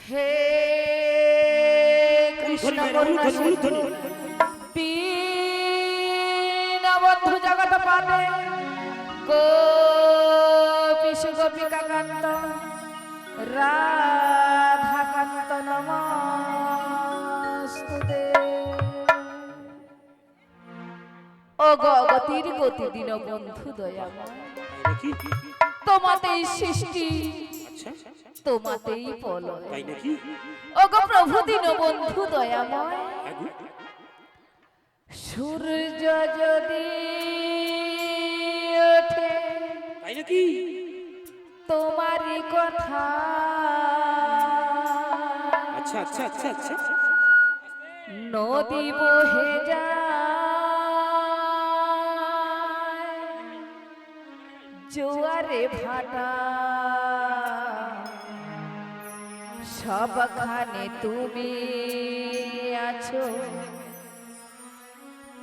হে কৃষ্ণ করুণা সিন্ধু দীনবন্ধু জগৎ পাতে গোপীশ গোপিকা কান্ত রাধা কান্ত নমস্তুতে। ও গগতির গতি দীন বন্ধু দয়াময়, তোমাতেই সৃষ্টি তোমাতেই প্রলয়। ও গো প্রভু দীন বন্ধু দয়াময়, সূর্য যদি ওঠে তোমারই কথা, আচ্ছা আচ্ছা আচ্ছা আচ্ছা, নদী বহে যায় জোয়ারে ভাটা, সবখানে তুমি আছো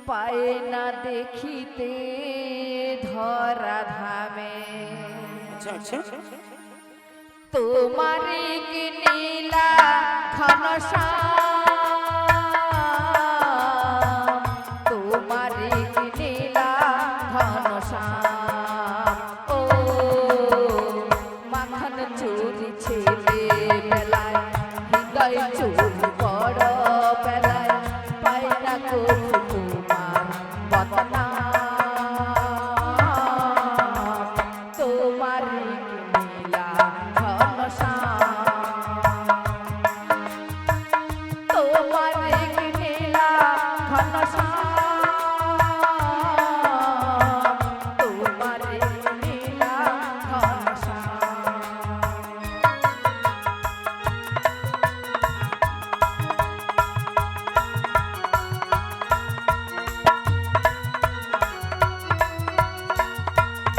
পায়ে না দেখিতে ধরা ধামে। আচ্ছা আচ্ছা, তোমারি কি নীলা ঘনশ্যাম, তোমারি কি নীলা ঘনশ্যাম। ও মাখন চুরি ছেলে বেলায়, হৃদয় চুরি বড় বেলায়, পাই না কবু তোমার বদনাম। তোমারি কি নীলা ঘনশ্যাম, তোমারি কি নীলা ঘনশ্যাম, তোমারি কি নীলা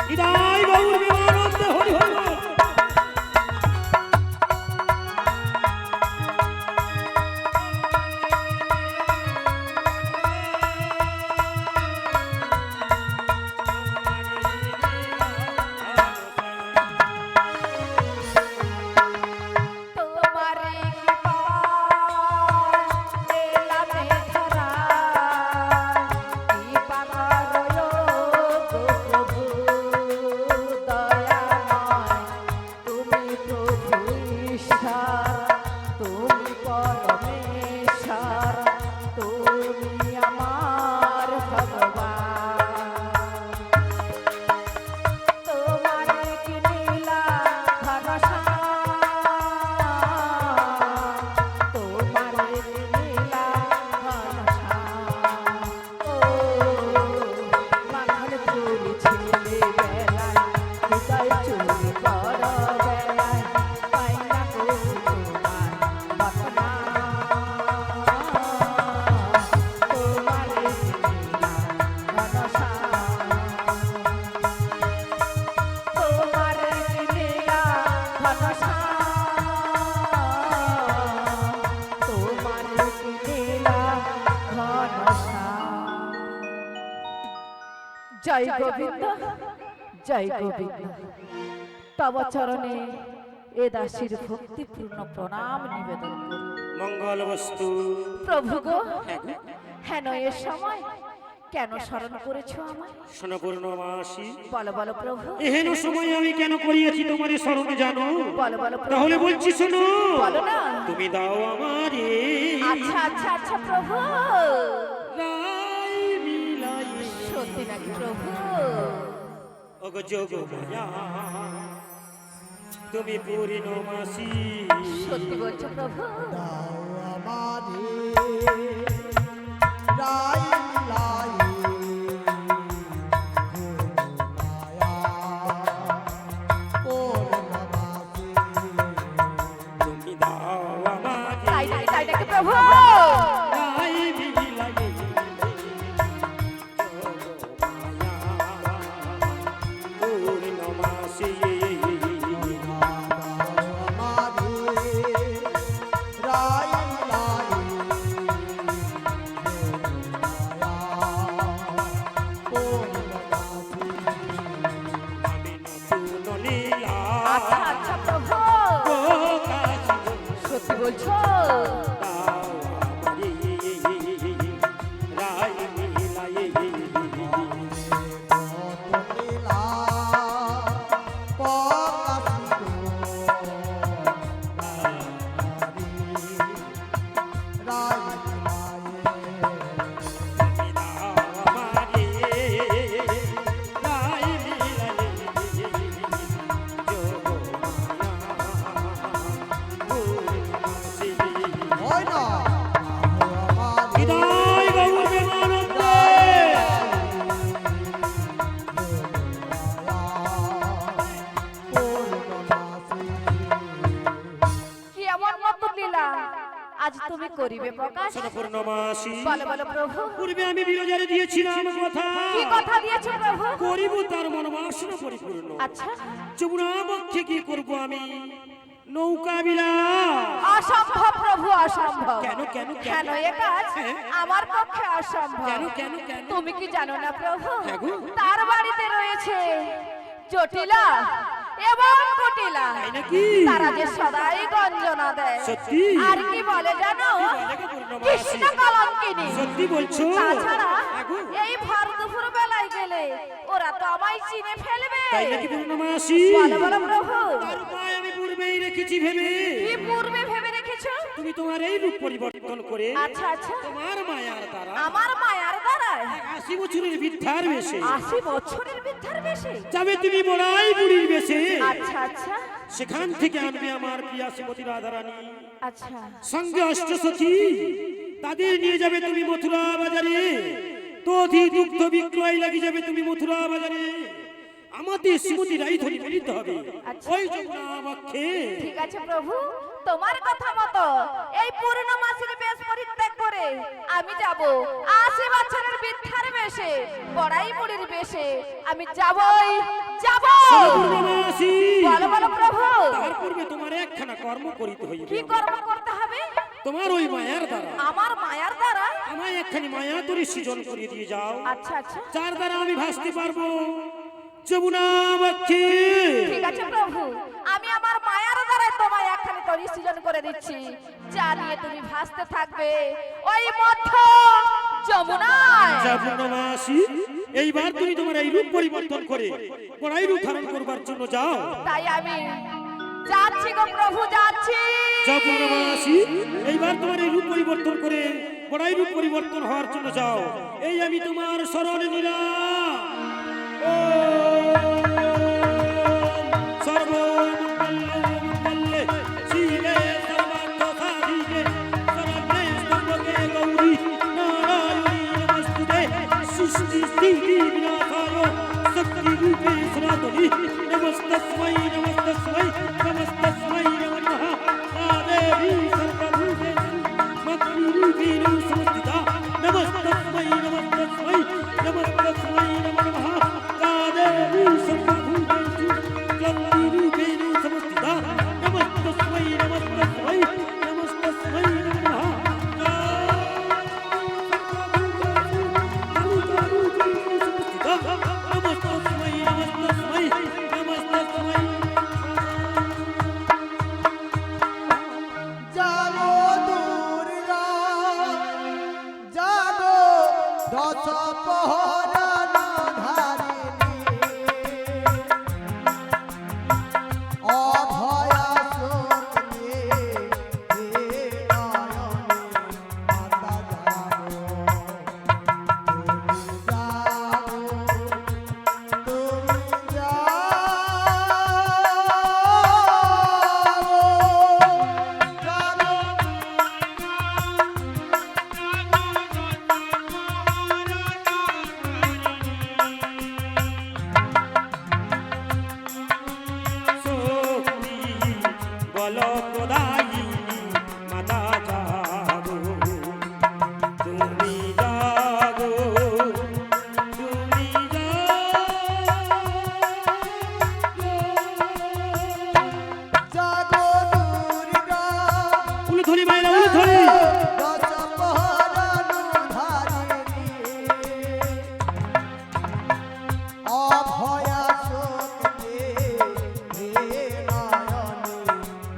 বিদায় গৌর বিমানন্দে হরি হরি বল। তোমারি কি লীলা মেধরা, কি পাগল গো প্রভু দয়াময়। তুমি প্রভু ঈশ্বর, তুমি পরমেশ্বর, তুমি আমার ভগবান। তোমারি কি নীলা ঘনশ্যাম, তোমারি কি নীলা ঘনশ্যাম। ও মাখন চুরি ছেলে বেলায়, হৃদয় চুরি বড় বেলায়, পাই না কবু তোমার বদনাম। তোমারি কি নীলা ঘনশ্যাম, তোমারি কি লীলা ঘনশ্যাম, তোমারি কি লীলা ঘনশ্যাম। জয় গোবিন্দ জয় গোবিন্দ, তব চরণে এ দাসীর ভক্তিপূর্ণ প্রণাম নিবেদন করি। মঙ্গল বস্তু প্রভু গো, হেন এ সময় কেন স্মরণ করেছো আমায়? শোনো পূর্ণমাসী, বলো বলো প্রভু, এহেন সময় আমি কেন করিয়াছি তোমার স্মরণ জানো? বলো বলো প্রভু। তাহলে বলছি শোনো, বলো না। তুমি দাও আমারে আচ্ছা আচ্ছা আচ্ছা প্রভু, লাই মিলাই সত্যি নাকি প্রভু? ওগো যোগ মায়া, তুমি পূর্ণমাসী, সত্যি বলছো প্রভু? তুমি দাও আমারে তাই নাকি প্রভু? লাই মিলাই পূর্ণমাসী। সত্যি বলছো? দাও আমারে রায় মিলাই কি এমন নতুন লীলা আজ তুমি করিবে প্রকাশ? পূর্ণমাসী বলো বলো প্রভু। পূর্বে আমি বিরজারে দিয়েছিলাম কথা, কি কথা দিয়েছো প্রভু? করিব তার মনোবাসনা পরিপূর্ণ। আচ্ছা, যমুনা বক্ষে কি করব আমি নৌকা বিলাস। অসম্ভব প্রভু, অসম্ভব। কেন কেন কেন এ কাজ আমার পক্ষে অসম্ভব? কেন কেন কেন? তুমি কি জানো না প্রভু, হ্যাঁ গো। তার বাড়িতে রয়েছে জটিলা এবং কুটিলা, তাই নাকি? তারা যে সদাই গঞ্জনা দেয়। সত্যি? আর কি বলে জানো? কি বলে গো পূর্ণমাসী? কৃষ্ণ কলঙ্কিনী। সত্যি বলছো? তাছাড়া হ্যাঁ গো। এই ভর দুপুর বেলায় গেলে ওরা তো আমায় চিনে ফেলবে। তাই নাকি পূর্ণমাসী? বলো বলো প্রভু। তার উপায় আমি পূর্বেই রেখেছি ভেবে। কি পূর্বে ভেবে রেখেছো? তুমি তোমার এই রূপ পরিবর্তন করে আচ্ছা আচ্ছা, তোমার মায়ার দ্বারা আমার মায়ার দ্বারায় 80 বছরের বৃদ্ধার বেশে 80 বছরের বৃদ্ধার বেশে। যাবে তুমি বড়াই বুড়ির বেশে। আচ্ছা আচ্ছা সেখান থেকে আনবে আমার প্রিয়া শ্রীমতী রাধারানী, আচ্ছা। সঙ্গে অষ্টসখী। তাদের নিয়ে যাবে তুমি মথুরা বাজারে। দধি দুগ্ধ বিক্রয় লাগি যাবে তুমি মথুরা বাজারে। আমাদের শ্রীমতী রাইধনী মিলিত হবে আচ্ছা। ওই যমুনা বক্ষে। ঠিক আছে প্রভু, তোমার কথা মতো এই পূর্ণমাসীর বেশ পরিত্যাগ করে আমি যাব 80 বছরের বৃদ্ধার বেশে, বড়াই বুড়ির বেশে। আমি যাবই যাব। পূর্ণমাসী, বলো বলো প্রভু। তার পূর্বে তোমার একখানা কর্ম করিতে হইবে। কি কর্ম করতে হবে? তোমার ওই মায়ার দ্বারা আমার মায়ার দ্বারা? আমায় একখানি মায়া তরি সৃজন করে দিয়ে যাও, আচ্ছা আচ্ছা, যার দ্বারা আমি ভাসতে পারবো যমুনা বক্ষে। ঠিক আছে প্রভু, আমি আমার মায়ার দ্বারাই তোমায় একখানি তরি সৃজন করে দিচ্ছি, যা নিয়ে তুমি ভাসতে থাকবে ওই মধ্য যমুনায়। পূর্ণমাসী, এইবার তুমি তোমার এই রূপ পরিবর্তন করে বড়াই রূপ ধারণ করবার জন্য যাও। তাই আমি যাচ্ছি গো প্রভু, যাচ্ছি। পূর্ণমাসী, এইবার তোমার এই রূপ পরিবর্তন করে বড়াই রূপ পরিবর্তন হওয়ার জন্য যাও। এই আমি তোমার শরণ নিলাম। সর্বমঙ্গলে শিবে সর্বার্থসাধিকে শরণ্যে স্তম্ভকে গৌরী নারায়ণী নমস্তুতে। সৃষ্টি স্থিতি বিনাশায় শক্তি রূপে সনাতনী। নমস্তস্मै নমস্তস্मै নমস্তস্मै নমো নমঃ। দেবী সর্বভূতেষু মদ্রূপেণ সংস্থিতা। নমস্তস্मै নমস্তস্मै নমস্তস্मै নমো নমঃ। দেবী সর্বভূতেষু জলরূপেণ সংস্থিতা। নমস্তস্मै নমস্তস্मै নমস্তস্मै নমো নমঃ। নমস্তস্मै নমস্তস্मै নমস্তস্मै। জাগো দুর্গা জাগো দশ পহরান ধারিণী অভয়া শোকে হে নয়নে মাতা জাগো তুমি শক্তি বল প্রদায়িনী মাতা জাগো। তুমি জাগো, তুমি জাগো দুর্গা উলুধ্বনি মায়েরা উলুধ্বনি। দশ পহরান ধারিণী অভয়া শোকে হে নয়নে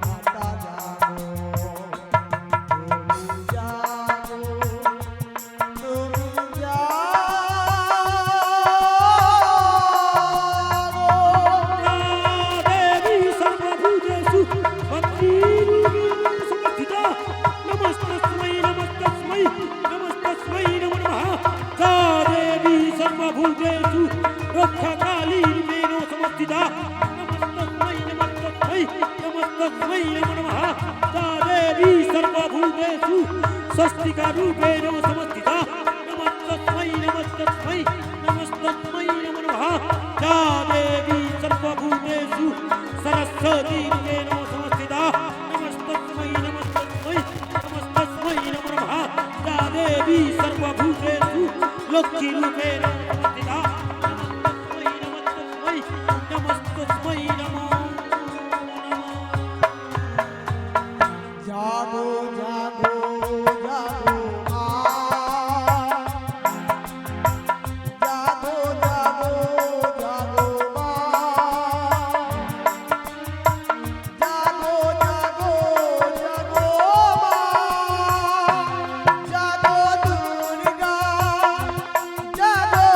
মাতা জাগো সর্বভূতেষু স্বস্তিকা রূপেণ সমস্থিতা নমস্তস্मै নমস্তস্मै নমস্তস্मै নমো নমঃ যা দেবী সর্বভূতেষু সরস্বতী রূপেণ সমস্থিতা নমস্তস্मै নমস্তস্मै নমস্তস্मै নমো নমঃ যা দেবী সর্বভূতেষু লক্ষ্মী রূপেণ সমস্থিতা নমস্তস্मै নমস্তস্मै নমস্তস্मै নমো নমঃ জাগো জাগো জাগো মা জাগো জাগো জাগো মা জাগো জাগো জাগো মা জাগো দুর্গা জাগো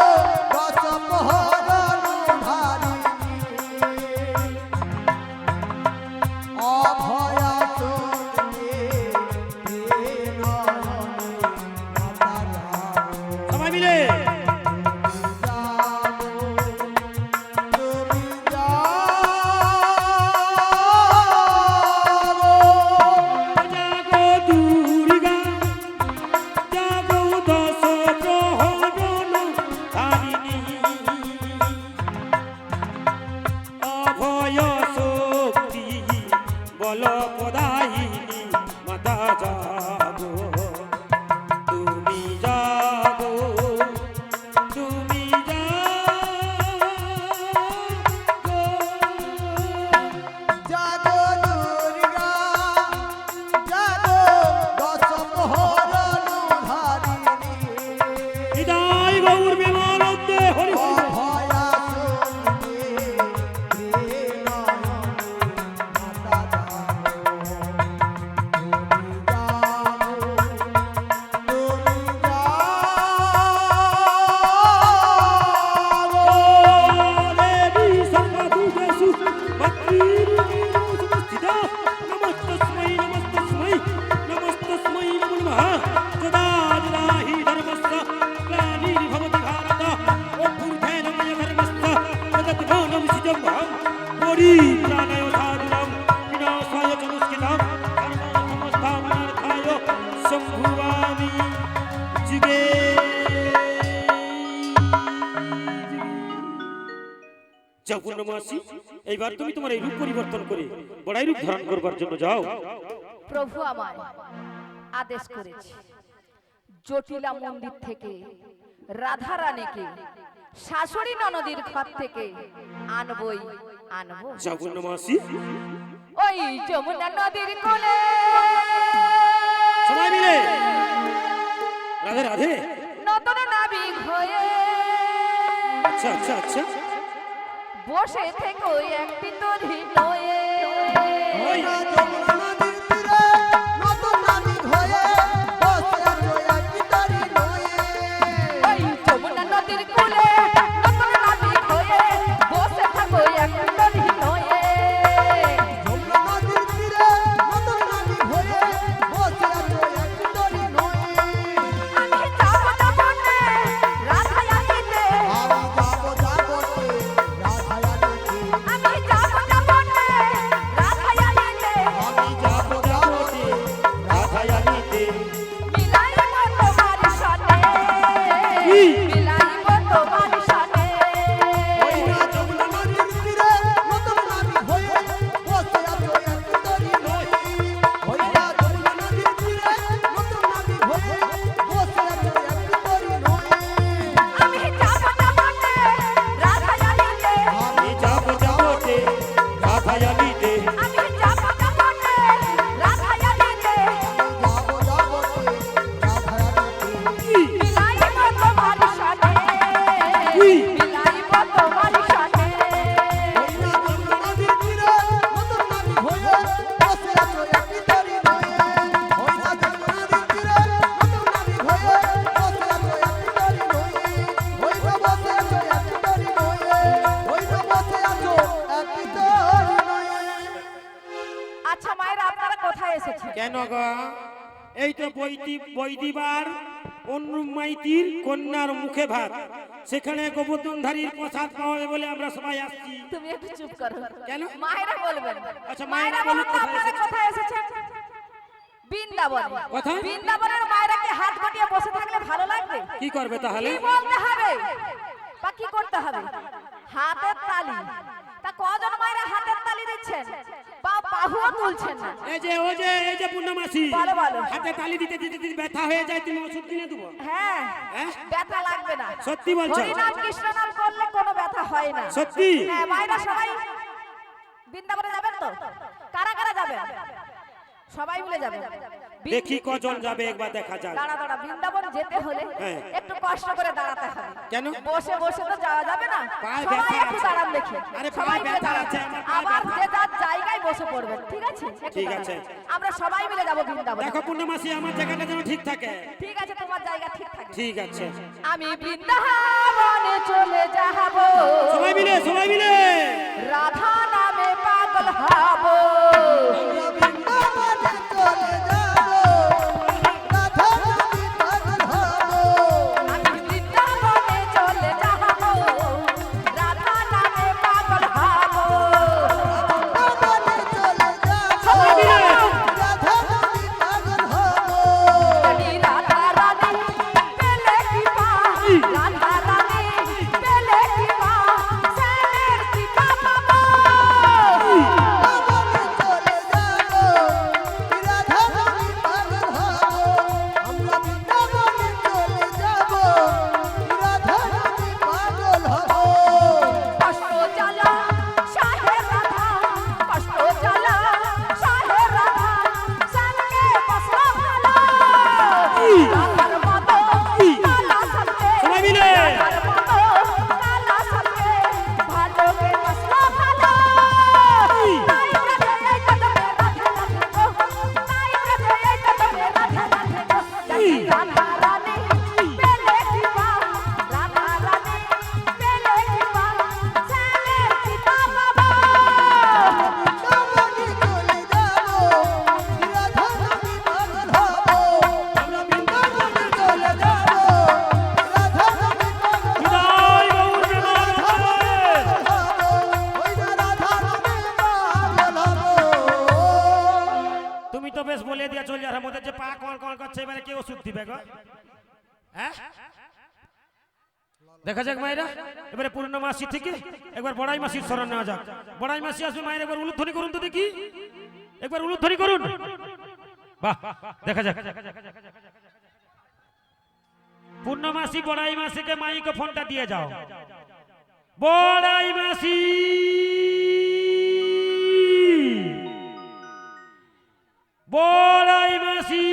দশপহরণ ধারিণী অভয়া চোখে নয়নে মাতা যাও সবাই মিলে তুমি যাও জাগো দুর্গা জাগো দশ প্রহরণ ধারিণী অভয় শক্তি বল প্রদায়িনী মাতা জাগো তুমি জাগো তুমি জাগো জাগো দুর্গা জাগো দশপহরণ ধারিণী হৃদয় গৌর বিমানন্দে হরি হরি বল। অভয়া চোখে নয়নে মাতা যাও তুমি যাও দেবী সর্বভূতেষু ভক্তিরূপেণ সমস্থিতা নমস্তস্मै নমস্তস্मै নমস্তস্मै নমো নমঃ যদা যদা হি ধর্মস্য গ্লানির্ভবতি ভারত অভ্যুত্থান ধর্মস্য তদাত্মাनं সিদ্ধং পরিত্রাণায় সাধুনাং বিনাশায় চ দুষ্কৃতাং ধর্মং সংস্থাপনার্থায় সম্ভুবামি যুগে যাও পূর্ণমাসী এইবার তুমি তোমার এই রূপ পরিবর্তন করে বড়াই রূপ ধারণ করবার জন্য যাও প্রভু আমায় আদেশ করেছে জটিলা মন্দির থেকে রাধা রানীকে শাশুড়ি ননদীর ঘর থেকে আনবই আনবো যাও পূর্ণমাসী ওই যমুনা নদীর কোলে সবাই মিলে রাধে রাধে নতুন নাবিক হয়ে আচ্ছা আচ্ছা আচ্ছা বসে থেকে একটি তরি নয়ে ওই যমুনা নদীর তীরে নতুন নাবিক হয়ে বসে আছো একটি তরি নয়ে ওই যমুনা নদীর কোলে নতুন নাবিক হয়ে বসে থাকো একটি তরি নয়ে যমুনা নদীর তীরে নতুন নাবিক হয়ে বসে আছো একটি তরি নয়ে আমি যাব যাব নে রাধা রানীতে আমি যাবো যাবো রাধায়ানিতে আমি যাব যাব নে রাধা রানীতে আমি যাবো যাবো রাধায়ানিতে মিলাইব তোমার সাথে মিলাইব তোমার সাথে ওই না যমুনা নদীর তীরে নতুন নাবিক হয়ে বসে আছো একটি তরি নয়ে ওই না যমুনা নদীর তীরে নতুন নাবিক হয়ে বসে আছো একটি তরি নয়ে আমি যাব যাব নে রাধা রানীতে আমি যাব যাবতে রাধায়ানিতে আমি যাব যাব নে রাধা রানীতে যাবো যাবো রাধায়ানিতে মিলাইব তোমার সাথে মিলাইব তোমার সাথে ওই না যমুনা নদীর তীরে নতুন নাবিক হয়ে বসে আছো একটি তরি নয়ে ওই না যমুনা নদীর তীরে নতুন নাবিক হয়ে বসে আছো একটি তরি নয়ে ওই তো বসে আছো একটি তরি নয়ে ওই তো বসে আছো একটি তরি নয়ে আচ্ছা মায়েরা আপনারা কোথায় এসেছেন কেন গো এই তো বৈদিবার অনুরূপ মাইতির কন্যার মুখে ভাত সেখানে গোবর্ধনধারীর প্রসাদ পাওয়া বলে আমরা সবাই আসছি তুমি একটু চুপ করো কেন? মায়েরা বলবেন আচ্ছা, মায়েরা মায়েরা বলুন বলুন তো কোথায় আপনারা কোথায় এসেছেন বৃন্দাবন। কোথায়? বৃন্দাবনের মায়েরা কি হাত গুটিয়ে বসে থাকলে ভালো লাগবে? কি করবে তাহলে? কি বলতে হবে বা কি করতে হবে? হাতের তালি। তা কজন মায়েরা হাতের তালি দিচ্ছেন বা বাহুও তুলছেন না? এই যে পূর্ণমাসি, বলো, বলো। হাতে তালি দিতে দিতে যদি ব্যথা হয়ে যায় তুমি ওষুধ কিনে দেবো। হ্যাঁ, হ্যাঁ? ব্যথা লাগবে না। সত্যি বলছো? হরি নাম কৃষ্ণ নাম করলে কোনো ব্যথা হয় না। সত্যি? হ্যাঁ, মায়েরা সবাই বৃন্দাবনে যাবেন তো? কারা কারা যাবেন? সবাই মিলে যাবেন। দেখি কজন যাবে একবার দেখা যাক। দাঁড়া দাঁড়া, বৃন্দাবন যেতে হলে হ্যাঁ। একটু কষ্ট করে দাঁড়াতে হবে। কেন? বসে বসে তো যাওয়া যাবে না। পায়ে সবাই ব্যথা একটু আছে। দাঁড়ান দেখি। আরে সবাই পায়ে মিলে ব্যথা দাঁড়ান। আছে, আমার পায়ে আবার ব্যথা। যে যার জায়গায় বসে পড়বেন, ঠিক আছে? একটু ঠিক দাঁড়ান। আছে। আমরা সবাই মিলে যাব বৃন্দাবন। দেখো পূর্ণমাসি আমার জায়গাটা যেন ঠিক থাকে। ঠিক আছে, তোমার জায়গা ঠিক থাকে। ঠিক আছে। আমি বৃন্দাবনে চলে যাব, সবাই মিলে রাধা নামে পাগল হব। আমরা বৃন্দাবনে চলে যাব, রাধা নামে পাগল হব। আমি বৃন্দাবনে চলে যাব, রাধা নামে পাগল হব। বৃন্দাবনে চলে যাব, সবাই মিলে। রাধা নামে পাগল হব। রানী রাধা রানী পেলে কি পা, রাধা রানী পেলে কি পা, শ্যামের কৃপা পাবো। বৃন্দাবনে চলে যাব, রাধা নামে পাগল হব। আমরা বৃন্দাবনে চলে যাব, রাধা নামে পাগল হব। কষ্ট জ্বালা শাহে রাধা, কষ্ট জ্বালা শাহে রাধা, শ্যামকে বসলো ভালো। রাধার মতো কালা সবকে, সবাই মিলে। রাধার মতো কালা সবকে, ভালোকে বসলো ভালো। নাই ব্রজে এই কদমে রাধে রাধে গো, নাই ব্রজে এই কদমে রাধে রাধে গো। জানি রাধা রানী পেলে কি পা, রাধা রানী পেলে কি পা, শ্যামের কৃপা পাবো। বৃন্দাবনে চলে যাব, রাধা নামে পাগল হব। আমরা বৃন্দাবনে চলে যাব, রাধা নামে পাগল হব। বিদায় গৌর প্রেমানন্দে। ওই না রাধা নামে পাগল হব। তুমি তো বেশ বলে দিয়া চলে যার মধ্যে যে পা কল কল করছে, এবারে কে ওষুধ দিবে গো? হ্যাঁ, দেখা যাক মায়েরা। এবারে পূর্ণমাসি থেকে একবার বড়াই মাসির শরণ নেওয়া যাক। বড়াই মাসি আসবে মায়ের, একবার উলুধ্বনি করুন তো দেখি, একবার উলুধ্বনি করুন। বাহ, দেখা যাক। পূর্ণমাসি বড়াই মাসিকে মাইকে ফোনটা দিয়ে যাও। বড়াই মাসি, বড়াই মাসি,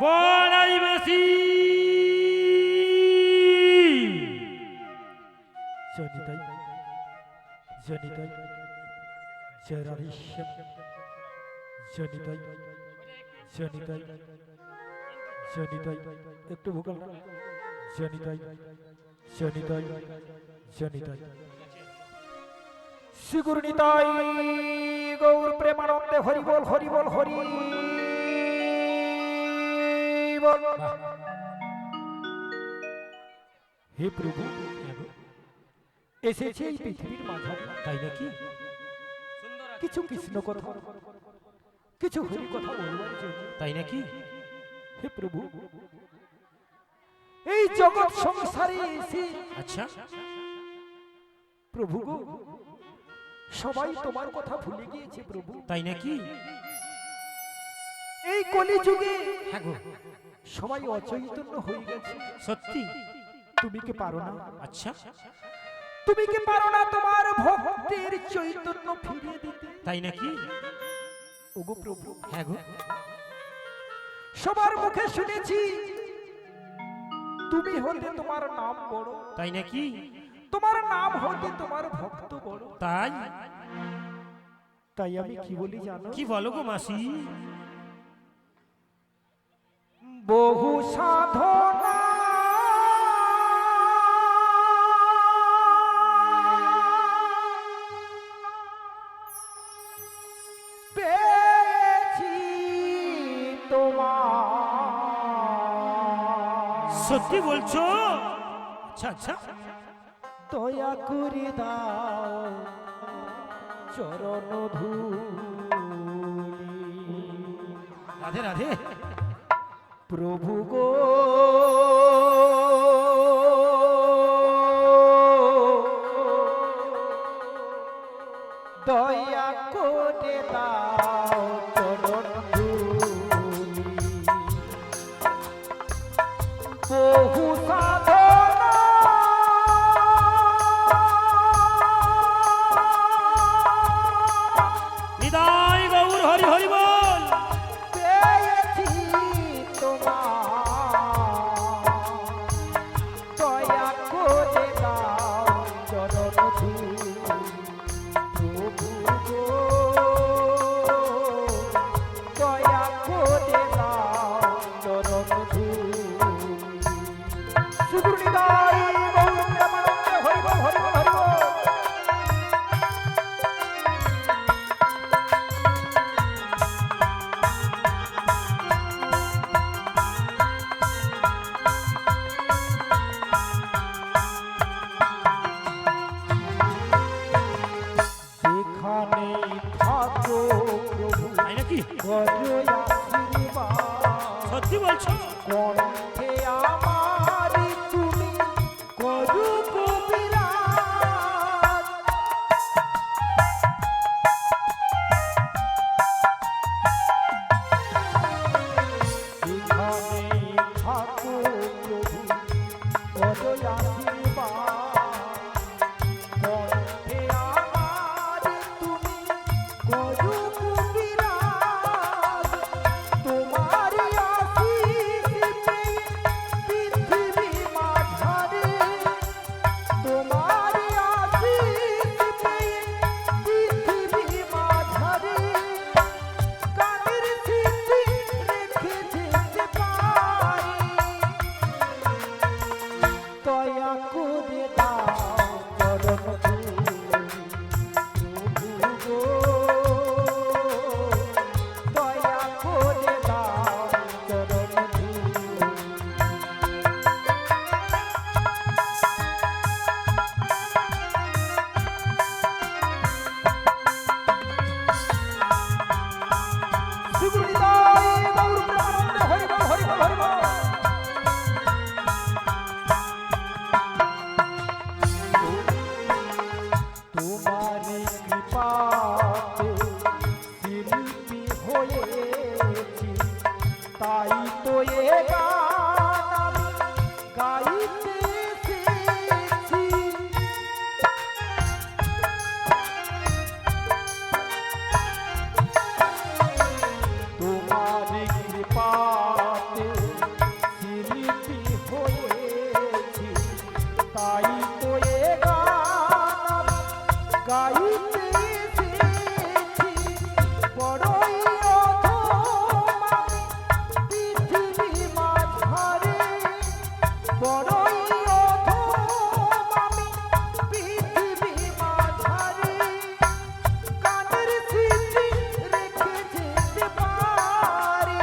বড়াই মাসি। জনিতাই জনিতাই জরারিষ্য জনিতাই জনিতাই জনিতাই একটু ভোকাল জনিতাই জনিতাই জনিতাই শ্রীগুরুনিতাই গৌর প্রেমানন্দে হরি বল হরি বল হরি বল। হে প্রভু, এসেছে এই পৃথিবীর মাঝারে, তাই নাকি? কিছু কৃষ্ণ কথা, কিছু হরি কথা বলবার জন্য, তাই নাকি? হে প্রভু, এই জগৎ সংসারে এসে আচ্ছা, প্রভু গো, সবাই তোমার কথা ভুলে গিয়েছে প্রভু। তাই নাকি? এই কলিযুগে হ্যাঁ গো, সবাই অচৈতন্য হয়ে গেছে। সত্যি? তুমি কি পারো না? আচ্ছা, তুমি কি পারো না তোমার ভক্তের চৈতন্য ফিরিয়ে দিতে? তাই নাকি? ওগো প্রভু, হ্যাঁ গো, সবার মুখে শুনেছি তুমি হতে তোমার নাম বড়, তাই নাকি? তোমার নাম হতে তোমার ভক্ত বড়। তাই? তাই আমি কি বলি জানো? কি বলো গো মাসি? বহু সাধনা পেয়েছি তোমার। সত্যি বলছো? আচ্ছা আচ্ছা, দয়া করে দাও চরণ ধূলি। রাধে রাধে। প্রভু গো দয়া করে দাও চরণ ধূলি। বহু সাধনা নিতাই গৌর হরি হরি বল। পেয়েছি তোমার দয়া করে দাও চরণ ধূলি। প্রভু গো দয়া করে দাও চরণ ধূলি। সুগুণিদাই গৌর প্রেমানন্দে হরি বল হরি বল হরি বল। যেখানেই থাকো প্রভু তাই নাকি? করো আশীর্বাদ। সত্যি বলছো? কণ্ঠে আমার তুমি করো কবিরাজ। যেখানেই থাকো প্রভু করো আশীর্বাদ। কণ্ঠে আমার তুমি করো কবিরাজ। তোমার আশীষ পেয়ে পৃথিবী মাঝারে। তোমার আশীষ পেয়ে পৃথিবী মাঝারে। কানের স্মৃতি রেখে যেতে পারি। দয়া করে দাও চরণ ধূলি। প্রভু গো দয়া করে দাও চরণ ধূলি। সুগুণিদাই গৌর প্রেমানন্দে হরি বল হরি বল হরি বল। তোমারি কৃপাতে শিল্পী হয়েছি। তাই তো এ গান আমি গাইতে এসেছি। তোমারি কৃপাতে শিল্পী হয়েছি। তাই তো এ গান আমি গাইতে এসেছি। বড়ই অধম আমি পৃথিবী মাঝারে। বড়ই অধম আমি পৃথিবী মাঝারে। কানের স্মৃতি রেখে যেতে পারি।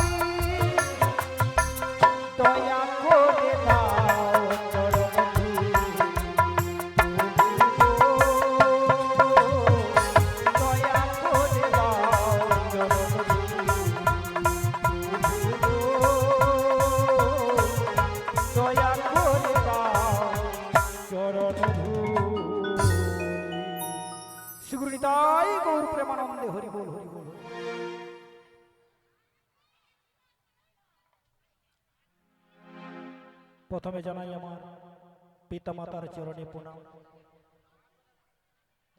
দয়া করে দাও চরণ ধূলি। প্রভু গো দয়া করে দাও চরণ ধূলি। প্রভু গো দয়া করে দাও চরণ ধূলি। সুগুণিতাই গৌর প্রেমানন্দে হরি বল হরি বল। প্রথমে জানাই আমার পিতামাতার চরণে প্রণাম।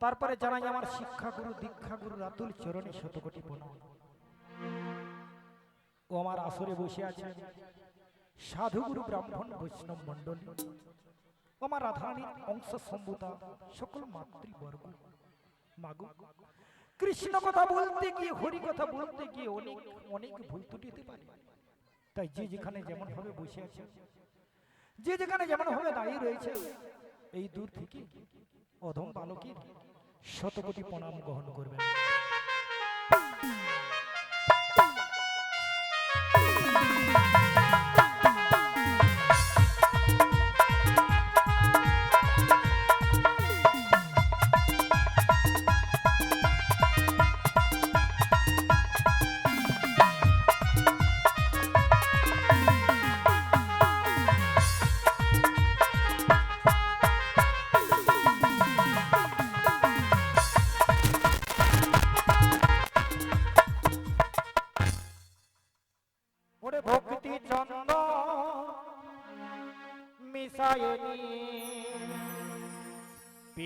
তারপরে জানাই আমার শিক্ষাগুরু দীক্ষাগুরু রাতুল চরণে শতকোটি প্রণাম। ও আমার আসরে বসে আছেন সাধুগুরু ব্রাহ্মণ বৈষ্ণব মণ্ডলী। ও আমার রাধারানীর অংশ সম্ভূতা সকল মাতৃবর্গ। মাগো কৃষ্ণ কথা বলতে গিয়ে হরি কথা বলতে গিয়ে অনেক অনেক ভুল ত্রুটি হতে পারে। তাই যে যেখানে যেমন ভাবে বসে আছে, যে যেখানে যেমন ভাবে দাঁড়িয়ে রয়েছে, এই দূর থেকে অধম বালকের শতকোটি প্রণাম গ্রহণ করবেন।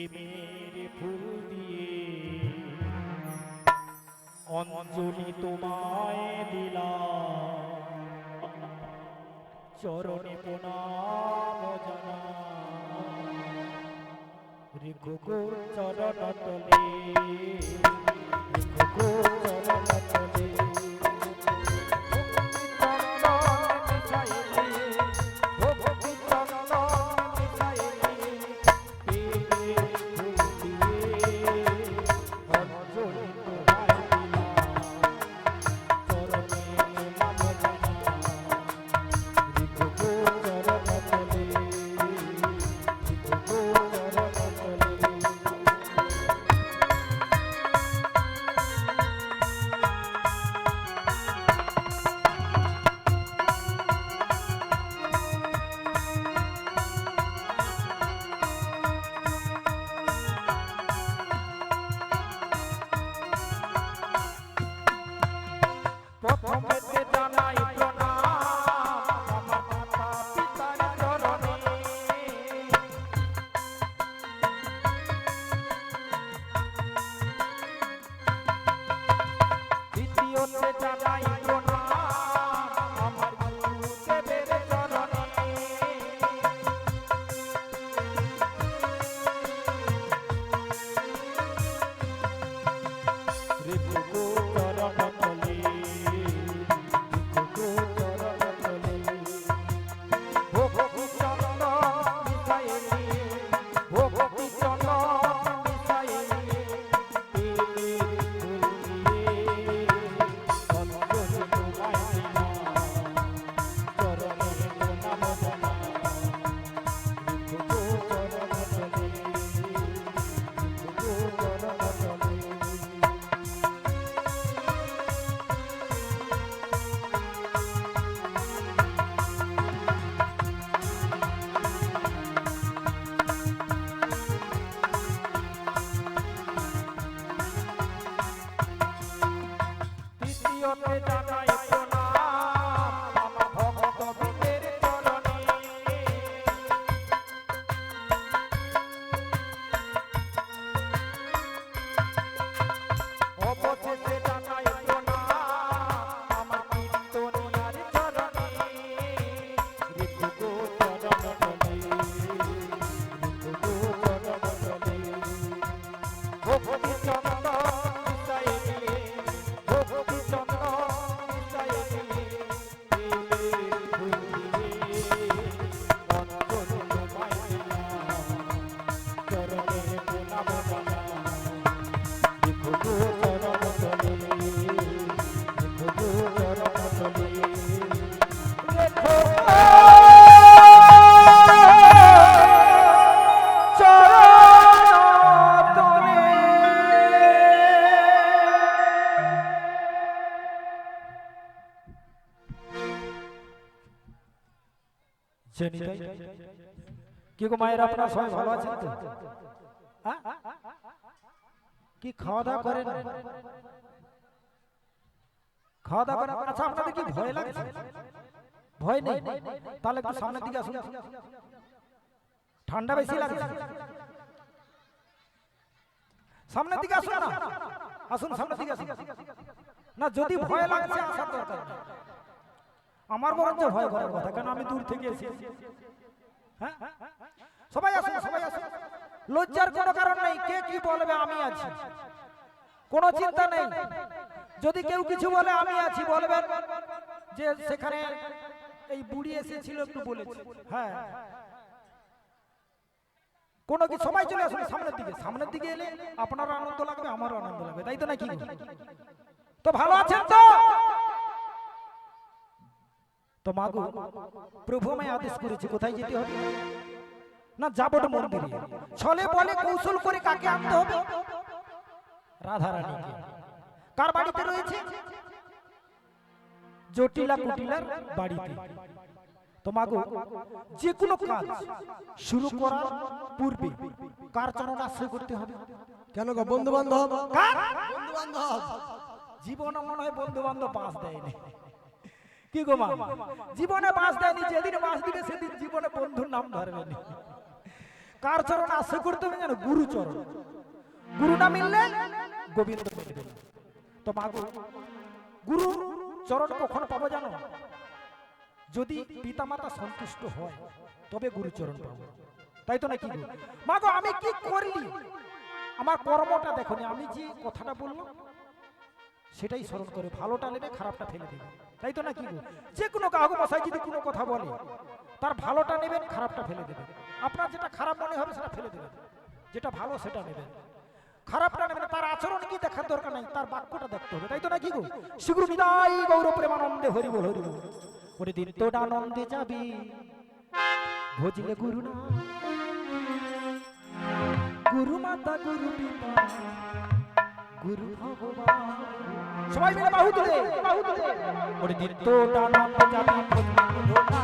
প্রেমের ফুল দিয়ে অঞ্জলি তোমায় দিলাম, চরণে প্রণাম জানা রেখো গো চরণ তলে, রেখো গো চরণ তলে। প্রথমেতে জানাই প্রণাম আমার মাতা পিতার চরণে, দ্বিতীয়তে জানাই প্রণাম আমার গুরুদেবের চরণে, রেখো গো চরণ তলে, তৃতীয়তে জানাই প্রণাম আমার ভক্তবৃন্দের চরণে, অবশেষে জানাই প্রণাম আমার কীর্তনিয়ার চরণে, রেখো গো চরণ তলে, রেখো গো চরণ তলে। ভক্তি চন্দ্র মিশায়ে দিয়ে, ভক্তি চন্দ্র মিশায়ে দিয়ে, প্রেমের ফুল দিয়ে অঞ্জলি তোমায় দিলাম, চরণে প্রণাম জানাই, রেখো গো চরণ তলে, রেখো গো চরণ তলে, রেখো কি গো মায়ের, আপনারা সবাই ভালো আছেন তো? হ্যাঁ? কি খাওয়া দাওয়া করেন? খাওয়া দাওয়া করেন? আচ্ছা, আপনাদের কি ভয় লাগছে? ভয় নেই? তাহলে একটু সামনের দিকে আসুন। ঠান্ডা বেশি লাগছে? সামনের দিকে আসুন না, আসুন সামনের দিকে আসুন। না, যদি ভয় লাগছে আসার দরকার নেই। আমার বরঞ্চ ভয় করার কথা, কারণ আমি দূর থেকে এসেছি। হ্যাঁ, সবাই আসুন, সবাই আসুন। লজ্জার কোনো কারণ নেই, কে কি বলবে আমি আছি, কোনো চিন্তা নেই। যদি কেউ কিছু বলে আমি আছি, বলবেন যে সেখানে এই বুড়ি এসেছিল একটু বলেছি। হ্যাঁ, কোনো কি, সবাই চলে আসুন সামনের দিকে। সামনের দিকে এলে আপনারও আনন্দ লাগবে, আমারও আনন্দ লাগবে, তাই তো নাকি? তো ভালো আছেন তো? তো মাগো, প্রভু আমায় আদেশ করেছে কোথায় যেতে হবে না, যাবো মন্দিরে। ছলে বলে কৌশল করে কাকে আনতে হবে? রাধা রানীকে। কার বাড়িতে রয়েছে? জটিলা কুটিলার বাড়িতে। তো মাগো, যে কোনো কাজ শুরু করার পূর্বে কার চরণ আশ্রয় করতে হবে? কেন গো, বন্ধু বান্ধব? বন্ধু বান্ধব জীবনে মনে হয় বন্ধু বান্ধব বাস দেয়নি। কি গো মা, জীবনে বাস দেয়নি, যেদিন বাস দিবে সেদিন জীবনে বন্ধুর নাম ধরবেনি। কার চরণ আশ্রয় করতে হবে জানো? গুরু চরণ। গুরু না মিললে গোবিন্দ মিলবে না। তো মাগো গুরু চরণ কখন পাবো জানো? যদি পিতামাতা সন্তুষ্ট হয় তবে গুরু চরণ পাবো, তাই তো নাকি গো? মাগো আমি কি করলি, আমার কর্মটা দেখোনি, আমি যে কথাটা বলবো সেটাই স্মরণ করে, ভালোটা নেবে খারাপটা ফেলে দেবে, তাই তো নাকি গো? যে কোনো কাগো মশাই যদি কোনো কথা বলে তার ভালোটা নেবেন, খারাপটা ফেলে দেবেন। আপনার যেটা খারাপ মনে হবে সেটা ফেলে দেবেন, যেটা ভালো সেটা নেবেন, খারাপটা নেবেন। তার আচরণ কি দেখার দরকার নাই, তার বাক্যটা দেখতে হবে, তাই তো নাকি গো? শীঘ্র নিদাই গৌর প্রেমানন্দে হরি বল হরি বল। ওরে দিন তোর আনন্দে যাবি ভজলে গুরু না, গুরু মাতা গুরু পিতা গুরু ভগবান। সবাই মিলে বাহু তুলে ওরে দিন তোর আনন্দে যাবি ভজলে গুরু না,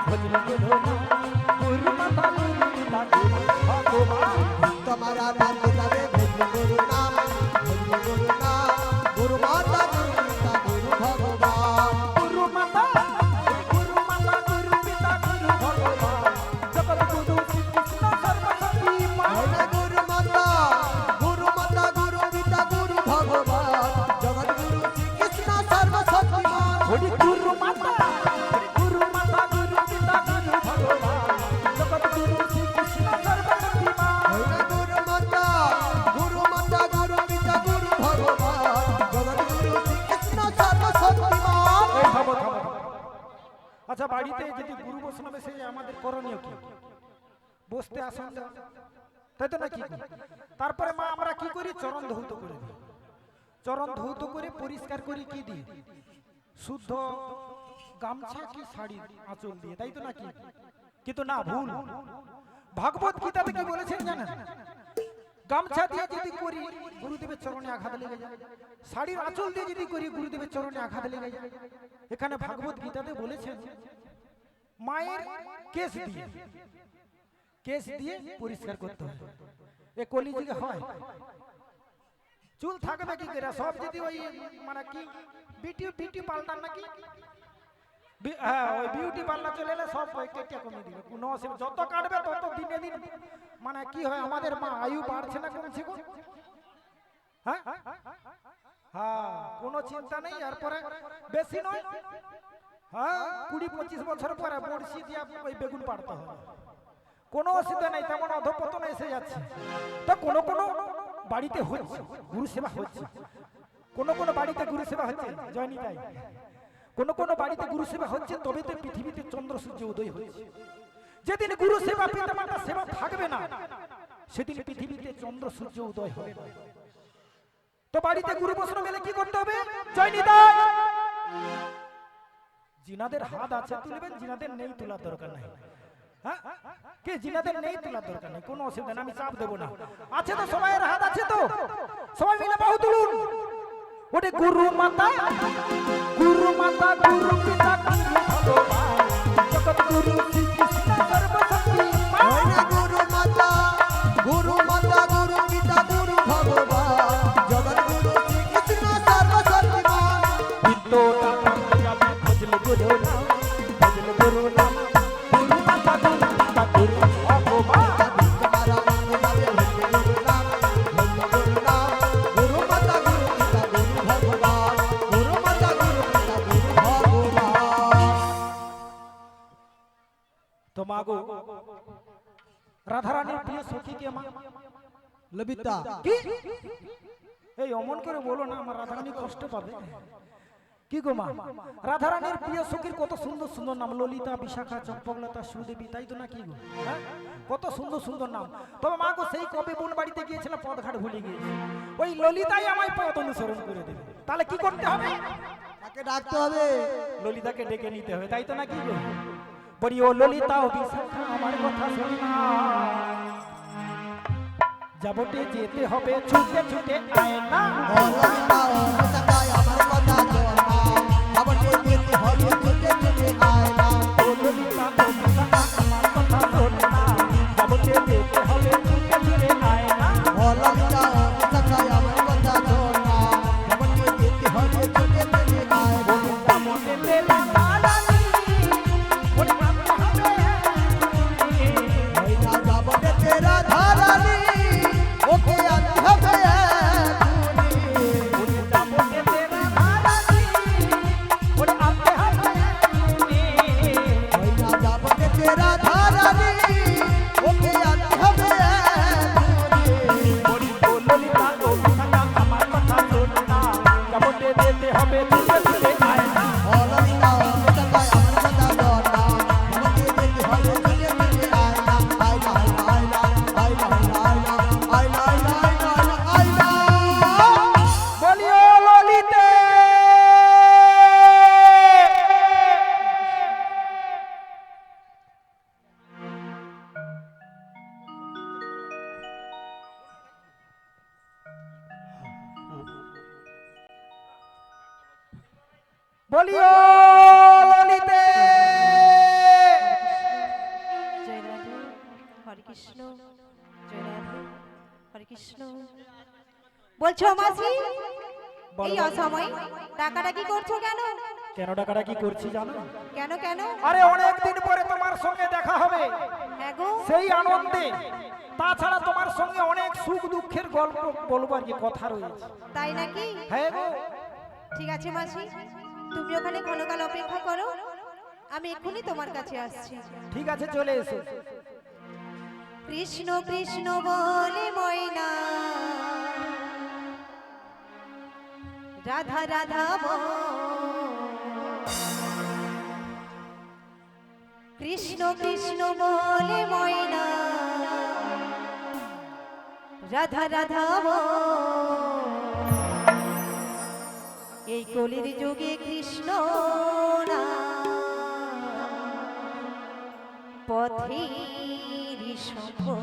ভজলে গুরু না, গুরু মাতা গুরু পিতা গুরু ভগবান। তোমার আনন্দে যাবে ভজলে গুরু নাম, ভজলে গুরু নাম, গুরু মাতা গুরু পিতা গুরু ভগবান। গুরু মাতা গুরু পিতা গুরু ভগবান, জগৎ গুরু শ্রীকৃষ্ণ সর্বশক্তিমান। গুরু মাতা গুরু পিতা গুরু ভগবান, জগৎ গুরু শ্রীকৃষ্ণ সর্বশক্তিমান। ওরে গুরু মাতা গুরু পিতা গুরু ভগবান, জগৎ গুরু শ্রীকৃষ্ণ সর্বশক্তিমান। গুরু মাতা গুরু পিতা গুরু ভগবান, জগৎ গুরু শ্রীকৃষ্ণ সর্বশক্তিমান। এই থামো থামো থামো। আচ্ছা বাড়িতে যদি গুরু বৈষ্ণব এসে আমাদের করণীয় কি? বসতে আসেন না, তাই তো নাকি? তারপরে মা আমরা কি করি? চরণ ধৌত করে দিই। চরণ ধৌত করে পরিষ্কার করে কি দিই? শুদ্ধ গামছা কি শাড়ি আঁচল দিয়ে, তাই তো নাকি? কিন্তু না, ভুল। ভাগবত গীতাতে কি বলেছেন জানেন? গামছা দিয়ে যদি করি গুরুদেবের চরণে আঘাত লেগে যায়, শাড়ির আঁচল দিয়ে যদি করি গুরুদেবের চরণে আঘাত লেগে যায়। এখানে ভাগবত গীতাতে বলেছেন মায়ের কেশ দিয়ে পরিষ্কার করতে হয়। এ কলিযুগে হয়? চুল থাকবে কি করে? সব যদি ওই মানে কি বিউটি পার্লার নাকি, হ্যাঁ ওই বিউটি পার্লার চলে এলে সব কেটে কমে দিবে, কোনো অসুবিধা। যত কাটবে তত দিনে দিন মানে কি হয়, আমাদের মা আয়ু বাড়ছে না কমছে গো? হ্যাঁ হ্যাঁ, কোনো চিন্তা নেই। এরপরে বেশি নয়, হ্যাঁ 20-25 বছর পরে বড়শি দিয়ে ওই বেগুন পাড়তে হবে, কোনো অসুবিধা নেই। তেমন অধপতন এসে যাচ্ছে। তো কোনো কোনো বাড়িতে হচ্ছে গুরু সেবা হচ্ছে, কোনো বাড়িতে গুরু সেবা হচ্ছে, জয়নি তাই কোনো বাড়িতে গুরু সেবা হচ্ছে, তবে তো পৃথিবীতে চন্দ্র সূর্য উদয় হয়েছে। যেদিন গুরু সেবা পিতামাতার সেবা থাকবে না সেদিন পৃথিবীতে চন্দ্র সূর্য উদয় হবে না। তো বাড়িতে গুরু বৈষ্ণব মেলে কি করতে হবে? জয়নি তাই জিনাদের হাত আছে তুলবেন, জিনাদের নেই তোলার দরকার নাই। হ্যাঁ কে জিনাদের নেই তোলার দরকার নেই, কোনো অসুবিধা নেই, আমি চাপ দেবো না। আছে তো সবাইয়ের হাত আছে তো, সবাই মিলে বাহু তুলুন। ওরে গুরু মাতা গুরু পিতা গুরু ভগবান, জগৎ গুরু শ্রীকৃষ্ণ সর্বশক্তিমান। গুরু মাতা গুরু পিতা গুরু ভগবান, জগৎ গুরু শ্রীকৃষ্ণ সর্বশক্তিমান। বিদ্যোটা যাবে ভজলে গুরু নাম, ভজলে গুরু নাম, গুরু মাতা গুরু পিতা গুরু ভগবান। তোমার আনন্দে যাবে ভজলে গুরু নাম, ভজলে গুরু নাম, গুরু মাতা গুরু পিতা গুরু ভগবান, গুরু মাতা গুরু পিতা গুরু ভগবান। তো মাগো রাধারানীর প্রিয় সখী কে মা? লবিতা কি এই অমন করে বলো না, আমার রাধারানী কষ্ট পাবে। কি গো মা, রাধারানীর প্রিয় সখীর কত সুন্দর সুন্দর নাম, ললিতা, বিশাখা, চম্পকলতা, সুদেবী, তাই তো নাকি গো? হ্যাঁ কত সুন্দর সুন্দর নাম। তবে মা গো সেই কবে বোন বাড়িতে গিয়েছিলাম পদঘাট ভুলে গিয়েছি, ওই ললিতাই আমায় পথ অনুসরণ করে দেবে। তাহলে কি করতে হবে? তাকে ডাকতে হবে, ললিতাকে ডেকে নিতে হবে, তাই তো নাকি গো? বলি ও ললিতা ও বিশাখা আমার কথা শোনো না, যাবতে যেতে হবে ছুটে ছুটে আয় না। ও ললিতা ও বিশাখা আমার কথা শোনো না, যাবতে যেতে হবে ছুটে ছুটে আয় না। ও ললিতা ও বিশাখা আমার কথা শোনো না, যাবতে যেতে হবে ছুটে ছুটে আয় না। ও ললিতা ও বিশাখা আমার কথা শোনো না, যাবতে যেতে হবে ছুটে ছুটে আয় না। যাবতে দেবে তারানি, ওরে কামতে হবে ওই না যাবতে তেরে যেতে হবে ছুটে ছুটে আয় না। ও ললিতা কোথায় আমার কথা দরনা আমাকে যেতে হবে ছুটে ছুটে আয় না আয় না আয় না আয় না আয় না আয় না আয় না আয় না বলিও ললিতে বলিও ললিতে জয় রাধে হরে কৃষ্ণ জয় রাধে হরে কৃষ্ণ। বলছো মাসি এই অসময় ডাকাডাকি করছো কেন? কেন ডাকাডাকি করছি জানো? কেন কেন? আরে অনেক দিন পরে তোমার সঙ্গে দেখা হবে, হ্যাঁ গো, সেই আনন্দে। তাছাড়া তোমার সঙ্গে অনেক সুখ দুঃখের গল্প বলবার কি কথা রয়েছে। তাই নাকি? হ্যাঁ গো। ঠিক আছে মাসি, তুমি ওখানে ক্ষণকাল অপেক্ষা করো, আমি এক্ষুনি তোমার কাছে আসছি। ঠিক আছে, চলে এসো। কৃষ্ণ কৃষ্ণ বলে ময়না রাধা রাধা কৃষ্ণ কৃষ্ণ বলে ময়না রাধা রাধা এই কলির যুগে কৃষ্ণ না পথের সম্ভব।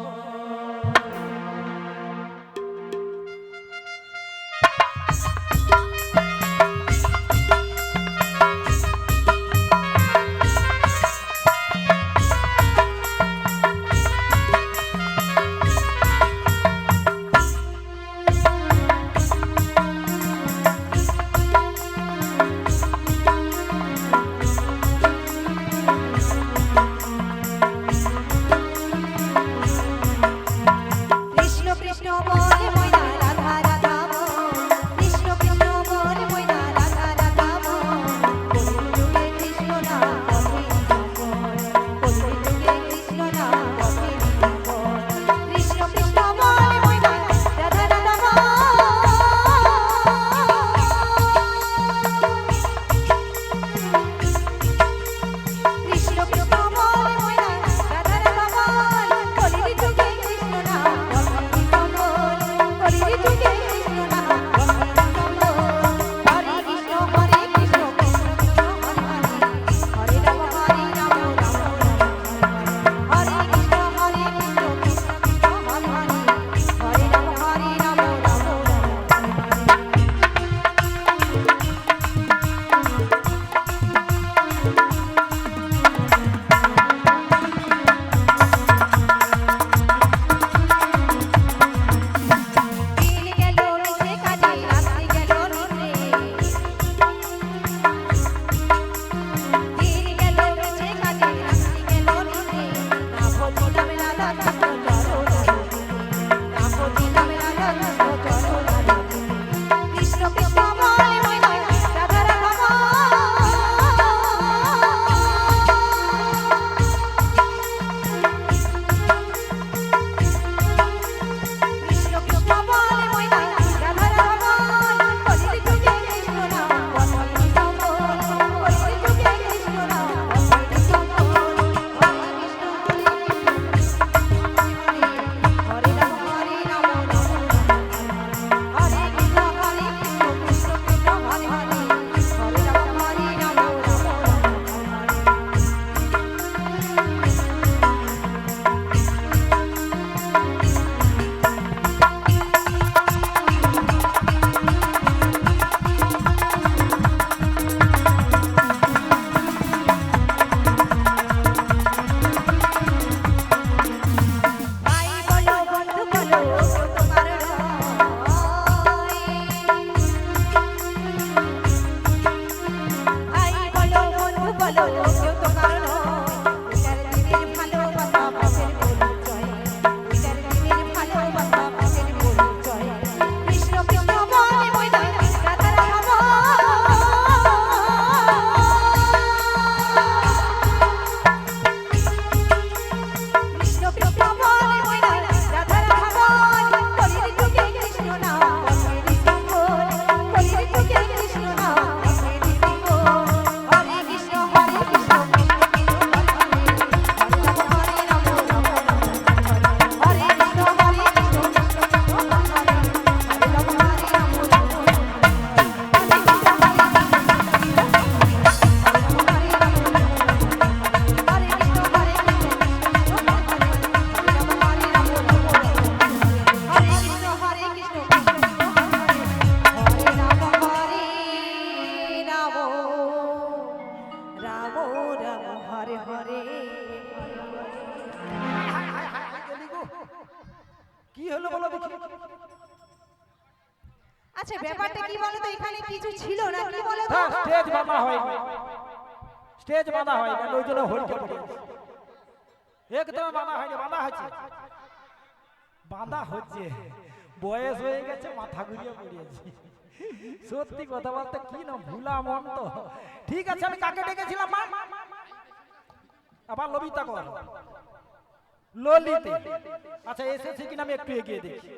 ছিল নাকি বলো তো? হ্যাঁ, স্টেজ বাঁধা হয়নি, স্টেজ বাঁধা হয়নি, ওই জন্য হলকে পড়ে আছে। একদম বাঁধা হয়নি, বাঁধা হচ্ছে, বাঁধা হচ্ছে, বয়স হয়ে গেছে, মাথা ঘুরিয়ে পড়িয়েছি। সত্যি কথা বলতে কি না ভুলা মন তো। ঠিক আছে, আমি কাকে ডেকেছিলাম মা? আবার লবিতা কর, ললিতে। আচ্ছা এসেছে কিনা আমি একটু এগিয়ে দেখি।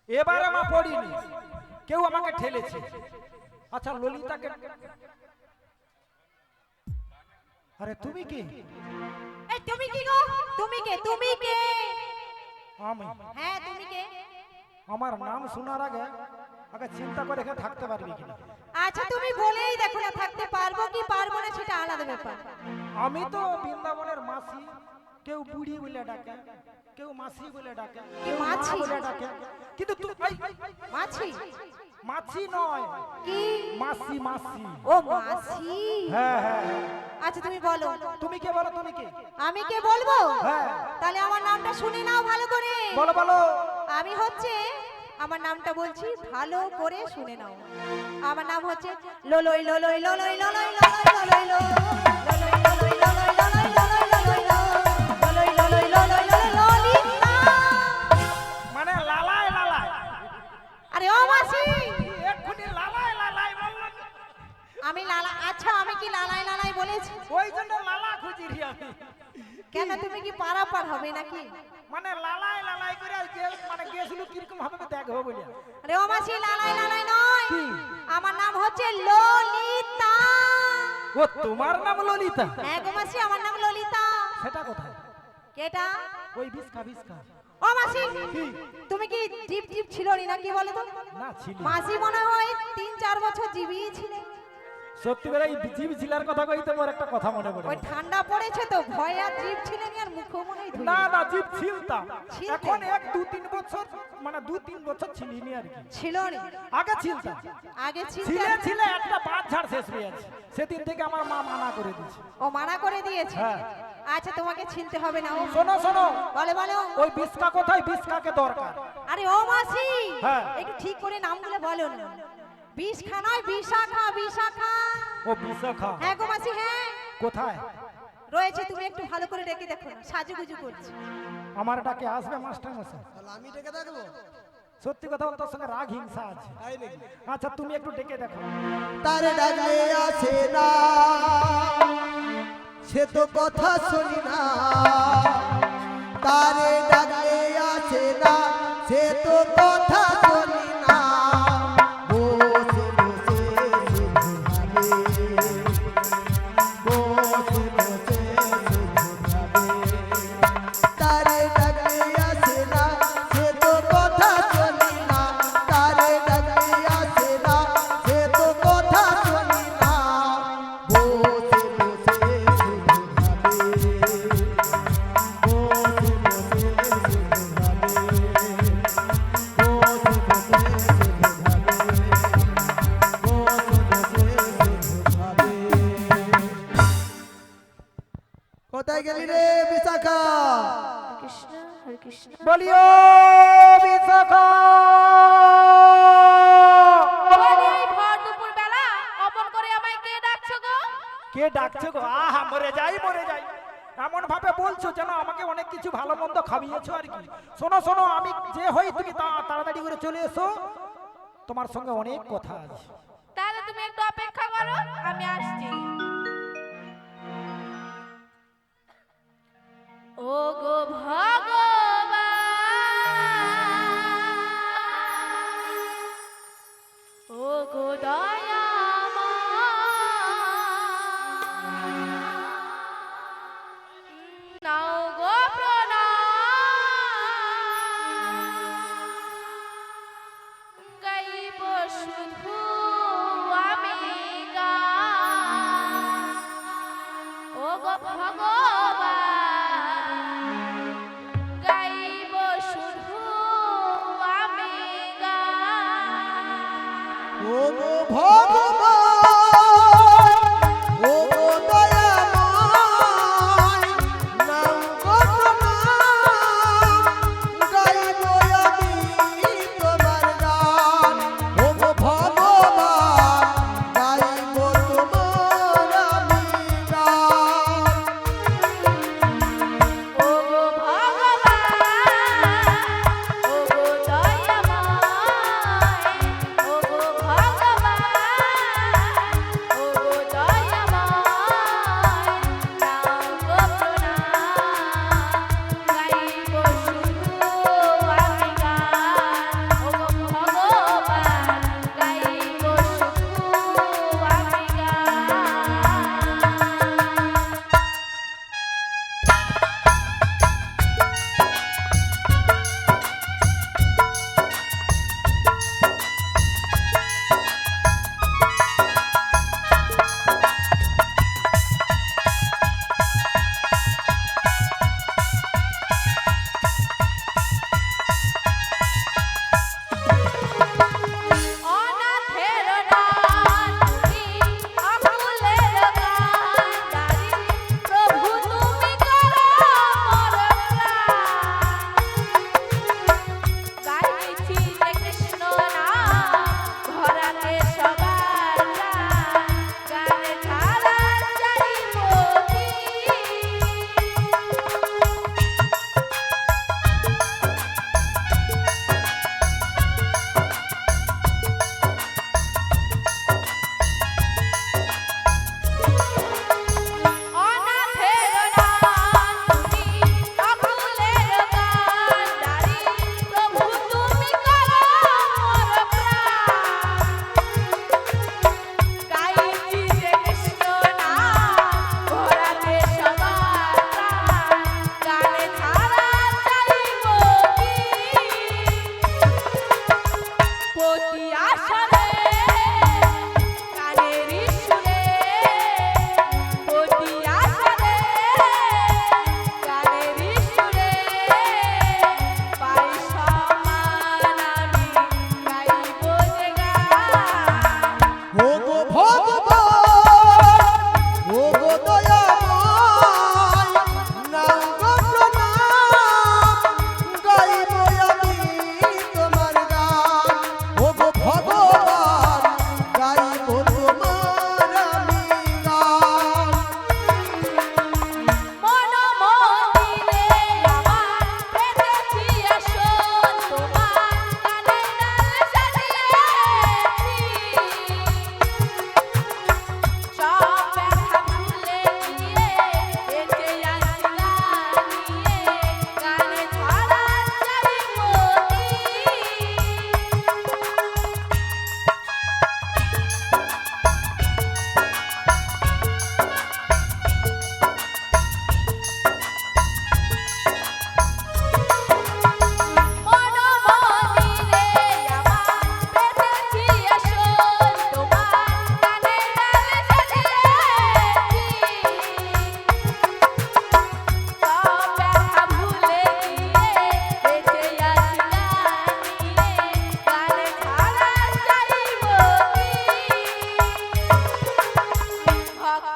এবার আমার পড়িনি, কেউ আমাকে ঠেলেছে। আচ্ছা ললিতাকে, আরে তুমি কি? এই তুমি কি গো? তুমি কে? তুমি কে? আমি। হ্যাঁ তুমি কে? আমার নাম শোনার আগে আগে চিন্তা করে এখানে থাকতে পারবি কিনা। আচ্ছা তুমি বলেই দেখো না, থাকতে পারবো কি পারবো না সেটা আলাদা ব্যাপার। আমি তো বৃন্দাবনের মাসি, কেউ বুড়ি বলে ডাকে, কেউ মাসি বলে ডাকে, কেউ মা মাছি? বলে ডাকে, কিন্তু তুই মাছি? মাছি নয়, কি? মাসি, মাসি। ও মাছি। হ্যাঁ হ্যাঁ হ্যাঁ। আচ্ছা তুমি বলো। তুমি কে বলো, তুমি কে? আমি কে বলবো? হ্যাঁ। তাহলে আমার নামটা শুনে নাও ভালো করে। বলো বলো। আমি হচ্ছে, আমার নামটা বলছি ভালো করে শুনে নাও। আমার নাম হচ্ছে ললই ললই ললই ললই ললই ললই ললই ললই ললই ললই ললই ললই ললই ললই ললই ললই ললিতা। মানে লালাই লালাই। আরে ও মাসি, এক্ষুনি লালাই লালাই বললাম। আমি লালা, আচ্ছা আমি কি লালাই লালাই বলেছি? ওই জন্য লালা খুঁজি রি আমি। কেন তুমি কি পারাপার হবে নাকি? মানে লালাই লালাই করে মানে গেছিল কিরকম ভাবে দেখবো বলে। আরে ও মাসি লালাই লালাই নয়, কি? আমার নাম হচ্ছে ললিতা। ও তোমার নাম ললিতা? হ্যাঁ গো মাসি, আমার নাম ললিতা। সেটা কোথায়? কেটা? ওই বিস্কা বিস্কা। ও মাসি, কি? তুমি কি জিপ জিপ ছিল না কি বলো তো? না ছিল। মাসি মনে হয় 3-4 বছর জীবিত ছিলে। সত্যি করে এই জীব ছিলার কথা কইতে মোর একটা কথা মনে পড়ে। ওই ঠান্ডা পড়েছে তো ভয় আর জীব ছিলেন আর মুখও মনে হয় ধুয়ে। না না জীব ছিলতাম। ছিলতে? এখন 1-2-3 বছর মানে 2-3 বছর ছিলিনি আর কি। ছিল না, আগে ছিলতাম। আগে ছিল। ছিলে ছিলে একটা বাদ ঝাড় শেষ হয়ে আছে। সেদিন থেকে আমার মা মানা করে দিয়েছে। ও মানা করে দিয়েছে? হ্যাঁ। আচ্ছা তোমাকে চিনতে হবে না। ও শোনো শোনো, বলে বলো। ওই বিস্কা কোথায়? বিস্কাকে দরকার। আরে ও মাসি, হ্যাঁ। একটু ঠিক করে নামগুলো বলো না। বিশখা নয়, বিশাখা, বিশাখা। ও বিশাখা হ্যাঁ গো মাসি, হ্যাঁ কোথায় রয়েছে। তুমি একটু ভালো করে ডেকে দেখো না, সাজুগুজু করছে। আমার ডাকে আসবে মাস্টার মশাই? তাহলে আমি ডেকে দেখবো? সত্যি কথা বলতে ওর সঙ্গে রাগ হিংসা আছে। তাই নাকি? আচ্ছা তুমি একটু ডেকে দেখো। তারে ডাকলে আসে না, সে তো কথা শুনি না। তারে ডাকলে আসে না, সে তো কথা শুনি না। বসে বসে শুধু ভাবে, বসে বসে শুধু ভাবে। তারে ডাকলে আসে না, সে তো কথা শুনি না। তারে ডাকলে আসে না, সে তো কথা শুনি না। বসে বসে শুধু ভাবে, বসে বসে শুধু কোথায় গেলি রে বিশাখা? কৃষ্ণ হরে কৃষ্ণ। বলিও বিশাখা। বলি এই ভর দুপুর বেলা অমন করে আমায় কে ডাকছো গো? কে ডাকছে গো? আহা মরে যাই মরে যাই, এমন ভাবে বলছো যেন আমাকে অনেক কিছু ভালো মন্দ খাইয়েছো আর কি। শোনো শোনো, আমি যে হই তুমি তাড়াতাড়ি করে চলে এসো, তোমার সঙ্গে অনেক কথা আছে। তাহলে তুমি একটু অপেক্ষা করো, আমি আসছি। ও গো ভগবান, ও গো দয়াময়, নাও গো প্রণাম, গাইব শুধু আমি গান।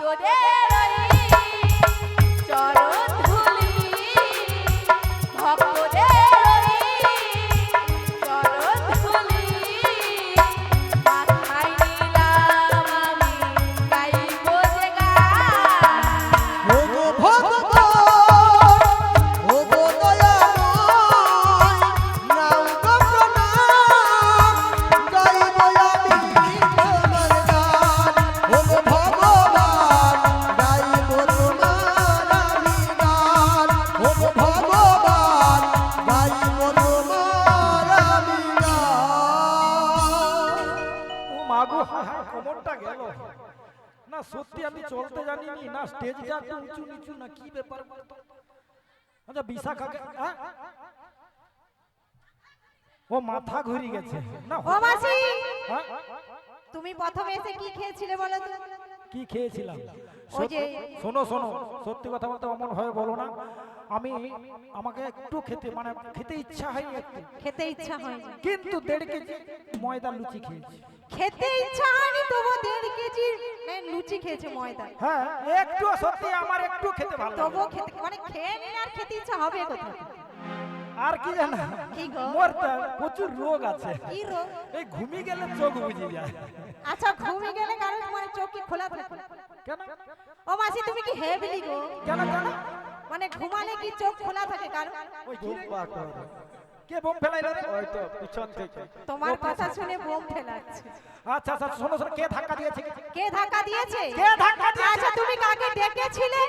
ভক্তদের চরণ ধুলি ভক্তদের চরণ ধুলি মাথায় নিলাম আমি গাইব যে গান ওগো ভক্ত ওগো দয়াময় নাও গো প্রণাম গাইব আমি তোমার গান ওগো ভগবান গাইব তোমার আমি গান ওগো ভগবান গাইব তোমার আমি গান ও মাগো হায় হায় কোমরটা গেল না সত্যি আমি চলতে জানিনি না স্টেজটা একটু উঁচু নিচু না কি ব্যাপার বলতো? আচ্ছা বিশাখাকে ও মাথা ঘুরে গেছে না ও মাসি হ্যাঁ? তুমি প্রথমে এসে কি খেয়েছিলে বলো তো? কি খেয়েছিলাম ওই যে শোনো শোনো সত্যি কথা বলতে অমন হয়ে বলো না আমাকে একটু খেতে ইচ্ছা হয়নি একটু খেতে ইচ্ছা হয়নি, কিন্তু 1.5 কেজি ময়দা লুচি খেয়েছি খেতে ইচ্ছা হয়নি তবু 1.5 কেজি লুচি খেয়েছে ময়দা, হ্যাঁ একটু সত্যি আমার একটু খেতে ভালো লাগে। তবু খেতে মানে খেয়ে নিলে আর খেতে ইচ্ছা হবে কোথায়? আর কি জানা কি গো? মোর তো প্রচুর রোগ আছে কি রোগ? এই ঘুমিয়ে গেলে চোখ বুঝে যায় আচ্ছা ঘুমিয়ে গেলে কারণ মানে চোখ কি খোলা থাকে? কেন ও মাসি তুমি কি হেবলি গো? কেন কেন মানে ঘুমালে কি চোখ খোলা থাকে কারণ? ওই কি রে? কে বোম ফেলাইলো রে ওই তো পিছন থেকে তোমার কথা শুনে বোম ফেলাচ্ছে। আচ্ছা আচ্ছা শোনো শোনো কে ধাক্কা দিয়েছে কে ধাক্কা দিয়েছে? কে ধাক্কা দিয়েছে? আচ্ছা তুমি কাকে ডেকেছিলে?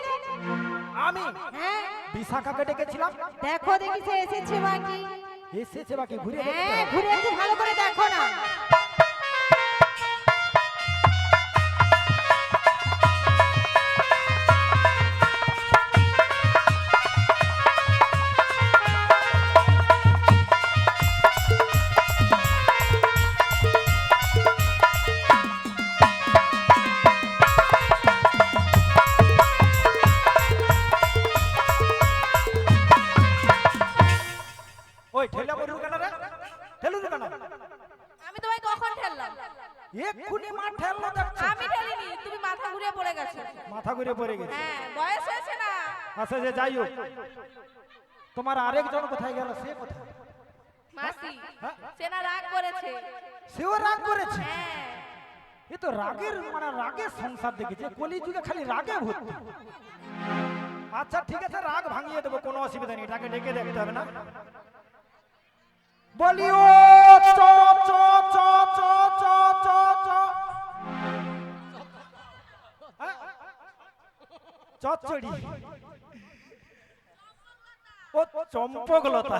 আমি হ্যাঁ বিশাখাকে ডেকেছিলাম দেখো দেখি সে এসেছে বাকি। এসেছে বাকি ঘুরে দেখতে হ্যাঁ হবে। ঘুরে একটু ভালো করে দেখো না। ওই ঠেলা বড় কেন রে ঠেলু কেন আমি তোমায় কখন ঠেললাম? এক্ষুনি মা ঠেললো দেখছো আমি ঠেলিনি, তুমি মাথা ঘুরিয়ে পড়ে গেছো। মাথা ঘুরে পড়ে গেছে হ্যাঁ বয়স হয়েছে না। আচ্ছা যে যাই হোক তোমার আরেকজন কোথায় গেল সে কোথায় মাসি হ্যাঁ? সে না রাগ করেছে। সেও রাগ করেছে হ্যাঁ এ তো রাগের রাগের সংসার দেখেছে কলিযুগে খালি রাগে ভর্তি আচ্ছা ঠিক আছে রাগ ভাঙিয়ে দেবো কোনো অসুবিধা নেই এটাকে ডেকে দেখতে হবে না বলি ও চ চ চ চ চ চ চ হ্যাঁ? চচ্চড়ি ও চম্পকলতা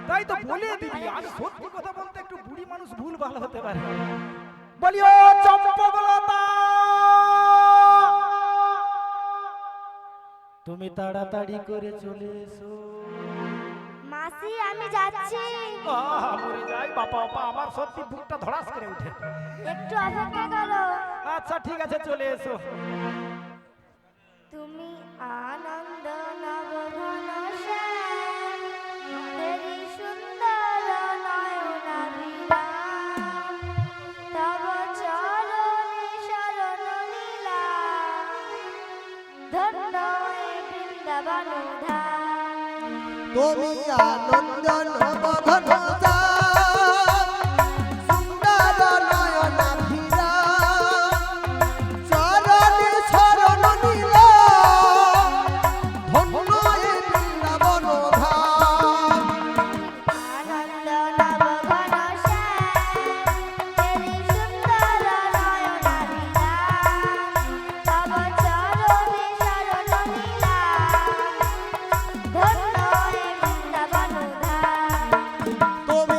তাই তো বলে দিবি আমি সত্যি কথা বলতে একটু বুড়ি মানুষ ভুল ভালো হতে পারে বলি ও চম্পকলতা তুমি তাড়াতাড়ি করে চলে এসো মাসি আমি যাচ্ছি, মরে যাই বাবা বাবা আমার সত্যি বুকটা ধড়াস করে উঠে একটু অপেক্ষা করো। আচ্ছা ঠিক আছে চলে এসো তুমি আনন্দ নবঘন শ্যাম, দেরি সুন্দর নয়নাভিরাম, তব চরণে শরণ লীলাম, ধন্য এ বৃন্দাবন ধাম। তুমি আনন্দ নবঘন সুন্দর নয়নাভিরাম, চরণে শরণ নিলাম, ধন্য এ বৃন্দাবন ধাম। আনন্দ নবঘন শ্যাম, দেরি সুন্দর নয়নাভিরাম, তব চরণে শরণ লীলাম, ধন্য এ বৃন্দাবন ধাম। তুমি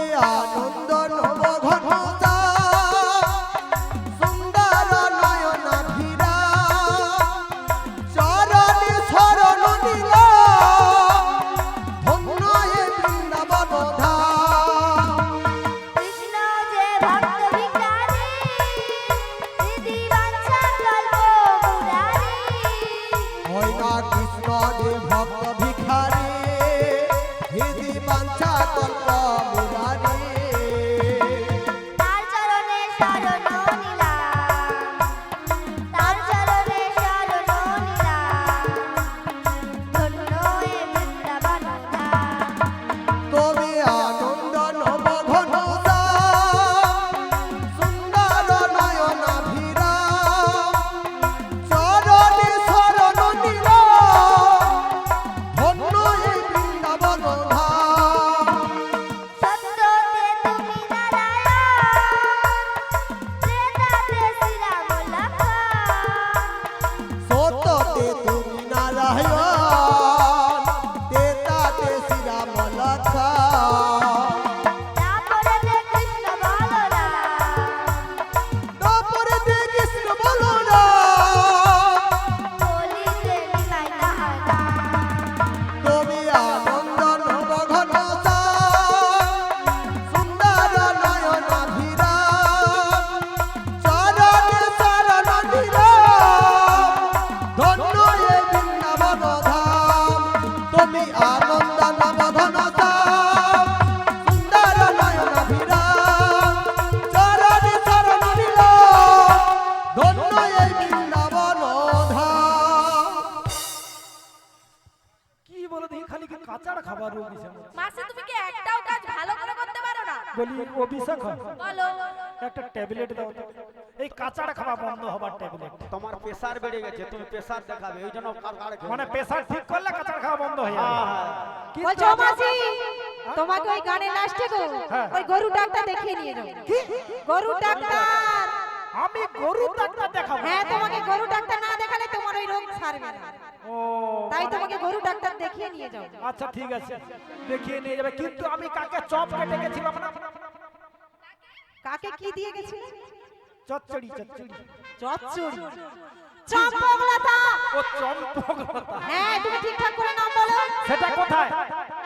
আমার রোগ এসে মাসি তুমি কি একটাও কাজ ভালো করে করতে পারো না? বলি অভিষেক বলো। একটা ট্যাবলেট দাও তো। এই কাঁচাটা খাওয়া বন্ধ হবার ট্যাবলেট। তোমার প্রেসার বেড়ে গেছে, তুমি প্রেসার দেখাবে, ওই জন্য কাড় খেয়ে মানে প্রেসার ঠিক করলে কাঁচাটা খাওয়া বন্ধ হয়ে যাবে। কিন্তু বলছো মাসি তোমাকে ওই গানের লাস্টে গো হ্যাঁ। ওই গরু ডাক্তার দেখিয়ে নিয়ে যাও। কি গরু ডাক্তার? আমি গরু ডাক্তার দেখাবো? হ্যাঁ তোমাকে গরু ডাক্তার না দেখালে তোমার ওই রোগ সারবে না। ও তাই তোমাকে গরু ডাক্তার দেখিয়ে নিয়ে যাও। আচ্ছা ঠিক আছে, দেখিয়ে নিয়ে যাবে। কিন্তু আমি কাকে চপ কেটে গেছিলাম না? কাকে কি দিয়ে গেছে? চচ্চড়ি চচ্চড়ি। চচ্চড়ি চম্পকলতা। ও চম্পকলতা। হ্যাঁ তুমি ঠিকঠাক করে নাম বলো। সেটা কোথায়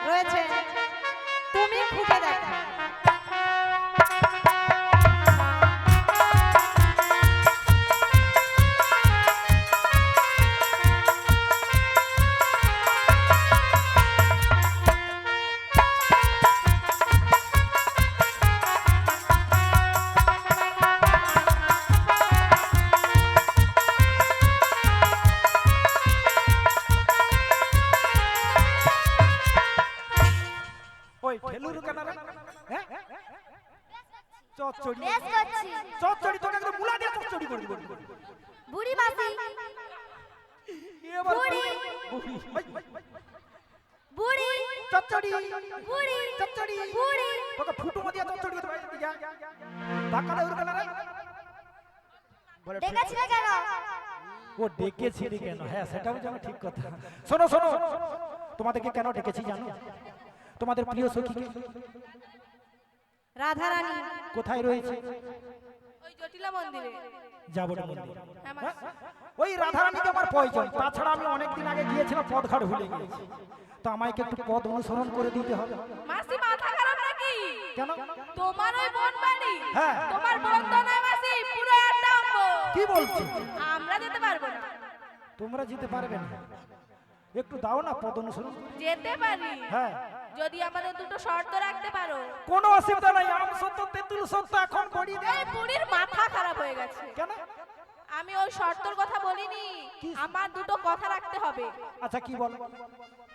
রয়েছে তুমি খুঁজে দেখো। ওই ঠেলুর কানারে হ্যাঁ চচ্চড়ি বেশ করছি। চচ্চড়ি তোকে একদম মুলা দিয়ে চচ্চড়ি করে দিব। বুড়ি মাসি, এবার বুড়ি। বুড়ি বুড়ি, চচ্চড়ি বুড়ি, চচ্চড়ি বুড়ি। তোকে ফুটু মদিয়া চচ্চড়ি করে বাইরে যা ধাক্কা দে ওর কানারে। বলে ডেকেছিলে কেন? ও ডেকেছিলি কেন? হ্যাঁ সেটাও যেন ঠিক কথা। শোনো শোনো, তোমাদেরকে কেন ডেকেছি জানো? তোমাদের প্রিয় সখী রাধা রানী কোথায় রয়েছে? ওই জটিলা মন্দিরে। যাবো না মন্দির। হ্যাঁ মাসি। ওই রাধারানীকে আমার প্রয়োজন। তাছাড়া আমি অনেকদিন আগে গিয়েছিলাম, পথঘাট ভুলে গিয়েছি। তো আমাকে একটু পথ অনুসরণ করে দিতে হবে। মাসি মাথা খারাপ নাকি? কেন? তোমার ওই বোন বাড়ি, হ্যাঁ। তোমার বোন তো নয় মাসি, পুরো একটা অঙ্গ। কি বলছি? আমরা যেতে পারবো না। তোমরা যেতে পারবে না? একটু দাও না পথ অনুসরণ করে। যেতে পারি হ্যাঁ যদি আমাদের দুটো শর্ত রাখতে পারো। কোনো অসুবিধা নাই। আম সত্য তেঁতুল সত্য এখন করি দে। এই বুড়ির মাথা খারাপ হয়ে গেছে। কেন? আমি ওই শর্তর কথা বলিনি, আমার দুটো কথা রাখতে হবে। আচ্ছা কি বল?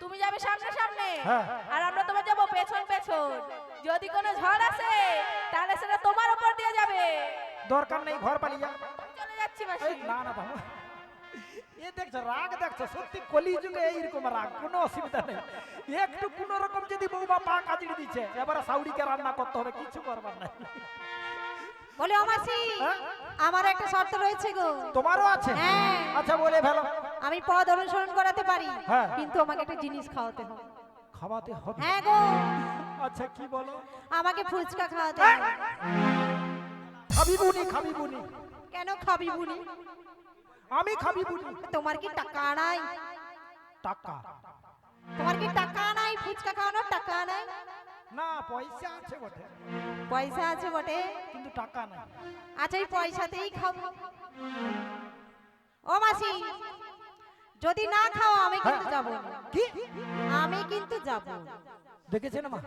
তুমি যাবে সামনে সামনে, হ্যাঁ। আর আমরা তোমার যাবো পেছন পেছন। যদি কোনো ঝড় আসে তাহলে সেটা তোমার উপর দিয়ে যাবে। দরকার নেই, ঘর পালিয়ে যা। চলে যাচ্ছি মাসি। এই, না না বাবা, এ দেখছো রাগ দেখছো, সত্যি কলিযুগে এইরকম রাগ, কোনো অসুবিধা নেই। একটু কোন রকম যদি বৌমা পা কাজিয়ে দিচ্ছে, এবারে সাউরিকে রান্না করতে হবে, কিছু করবার নাই। বলে ও মাসি হ্যাঁ? আমার একটা শর্ত রয়েছে গো। তোমারও আছে? হ্যাঁ। আচ্ছা বলে ফেলো। আমি পথ অনুসরণ করাতে পারি, হ্যাঁ। কিন্তু আমাকে একটা জিনিস খাওয়াতে হবে। খাওয়াতে হবে? হ্যাঁ গো, আচ্ছা কি বলো? আমাকে ফুচকা খাওয়াতে হ্যাঁ। হবে। খাবি বুনি, খাবি বুনি। কেন খাবি বুনি? আমি খাবি বুনি। তোমার কি টাকা নাই? টাকা? তোমার কি টাকা নাই? ফুচকা খাওয়ানোর টাকা নাই? না পয়সা আছে বটে, পয়সা আছে বটে, কিন্তু টাকা নাই। আচ্ছা এই পয়সাতেই খাবো। ও মাসি যদি না খাও আমি কিন্তু হ্যাঁ। যাবো না। কি? আমি কিন্তু যাবো। দেখেছেন মা?